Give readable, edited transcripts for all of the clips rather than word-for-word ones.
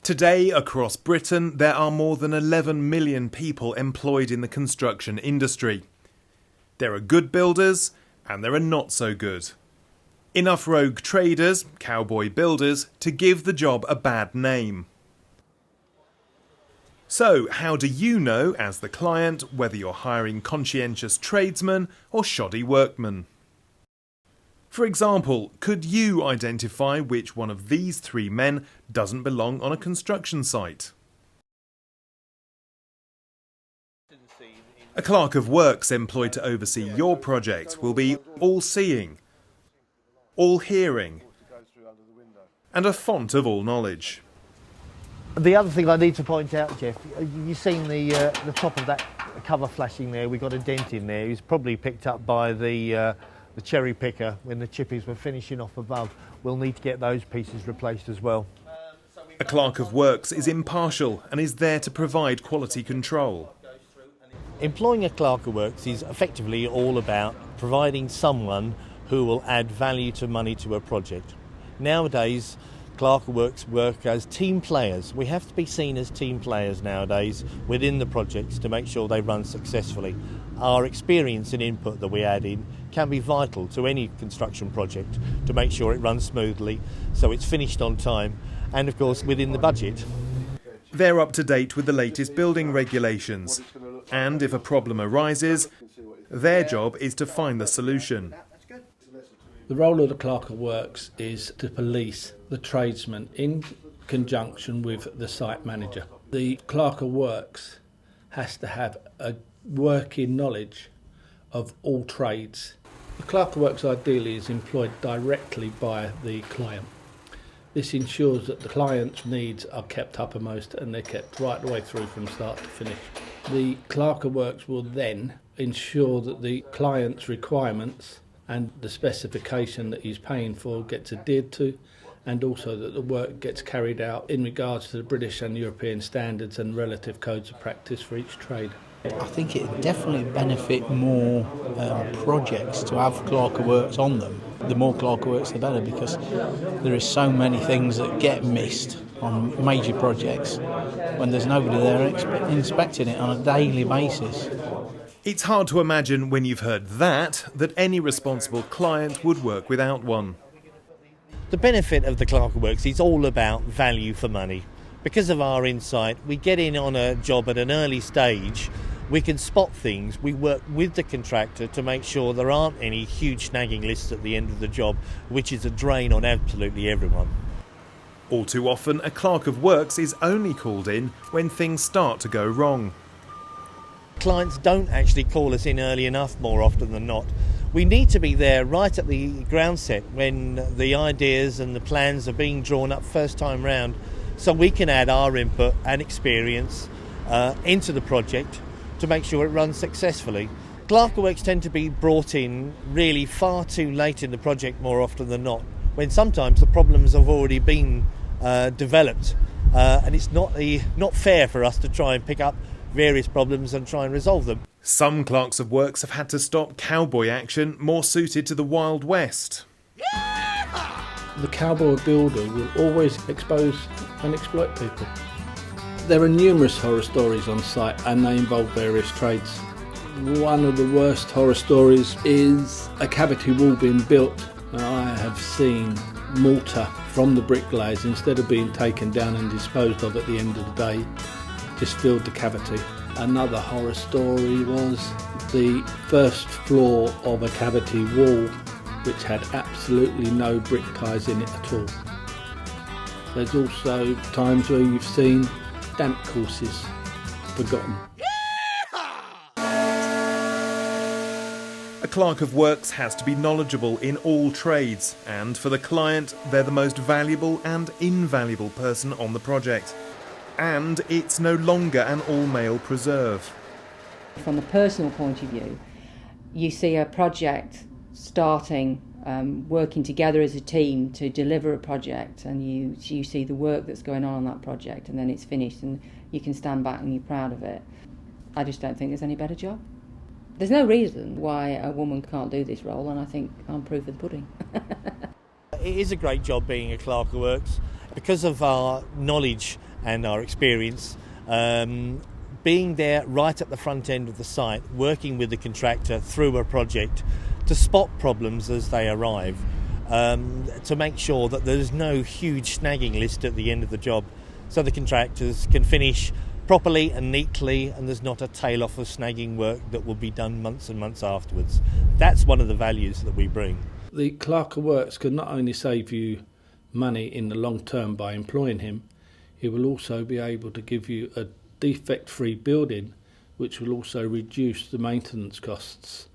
Today, across Britain, there are more than 11 million people employed in the construction industry. There are good builders and there are not so good. Enough rogue traders, cowboy builders, to give the job a bad name. So, how do you know, as the client, whether you're hiring conscientious tradesmen or shoddy workmen? For example, could you identify which one of these three men doesn't belong on a construction site? A clerk of works employed to oversee your project will be all-seeing, all-hearing, and a font of all knowledge. The other thing I need to point out, Jeff, you've seen the top of that cover flashing there. We've got a dent in there. It was probably picked up by the cherry picker when the chippies were finishing off above. We'll need to get those pieces replaced as well. A clerk of works is impartial and is there to provide quality control. Employing a clerk of works is effectively all about providing someone who will add value to money to a project. Nowadays, clerk of works work as team players. We have to be seen as team players nowadays within the projects to make sure they run successfully. Our experience and input that we add in can be vital to any construction project to make sure it runs smoothly, so it's finished on time and of course within the budget. They're up to date with the latest building regulations, and if a problem arises, their job is to find the solution. The role of the Clerk of Works is to police the tradesman in conjunction with the site manager. The Clerk of Works has to have a working knowledge of all trades. The Clerk of Works ideally is employed directly by the client. This ensures that the client's needs are kept uppermost and they're kept right the way through from start to finish. The Clerk of Works will then ensure that the client's requirements and the specification that he's paying for gets adhered to, and also that the work gets carried out in regards to the British and European standards and relative codes of practice for each trade. I think it would definitely benefit more projects to have Clerk of Works on them. The more Clerk of Works the better, because there is so many things that get missed on major projects when there's nobody there inspecting it on a daily basis. It's hard to imagine when you've heard that any responsible client would work without one. The benefit of the Clerk of Works is all about value for money. Because of our insight, we get in on a job at an early stage, we can spot things, we work with the contractor to make sure there aren't any huge snagging lists at the end of the job, which is a drain on absolutely everyone. All too often, a clerk of works is only called in when things start to go wrong. Clients don't actually call us in early enough more often than not. We need to be there right at the ground set when the ideas and the plans are being drawn up first time round, so we can add our input and experience into the project to make sure it runs successfully. Clerk of Works tend to be brought in really far too late in the project more often than not, when sometimes the problems have already been developed, and it's not fair for us to try and pick up various problems and try and resolve them. Some clerks of works have had to stop cowboy action more suited to the Wild West. The cowboy builder will always expose and exploit people. There are numerous horror stories on site and they involve various trades. One of the worst horror stories is a cavity wall being built. I have seen mortar from the bricklayers, instead of being taken down and disposed of at the end of the day, just filled the cavity. Another horror story was the first floor of a cavity wall which had absolutely no brick ties in it at all. There's also times where you've seen damp courses forgotten. A clerk of works has to be knowledgeable in all trades, and for the client, they're the most valuable and invaluable person on the project. And it's no longer an all-male preserve. From a personal point of view, you see a project starting, working together as a team to deliver a project, and you see the work that's going on that project, and then it's finished and you can stand back and you're proud of it. I just don't think there's any better job. There's no reason why a woman can't do this role, and I think I'm proof of the pudding. It is a great job being a clerk of works. Because of our knowledge and our experience, being there right at the front end of the site, working with the contractor through a project to spot problems as they arrive, to make sure that there's no huge snagging list at the end of the job, so the contractors can finish properly and neatly, and there's not a tail off of snagging work that will be done months and months afterwards. That's one of the values that we bring. The Clerk of Works can not only save you money in the long term by employing him, he will also be able to give you a defect-free building, which will also reduce the maintenance costs.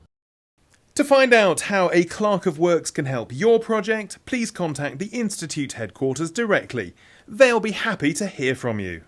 To find out how a Clerk of Works can help your project, please contact the Institute headquarters directly. They'll be happy to hear from you.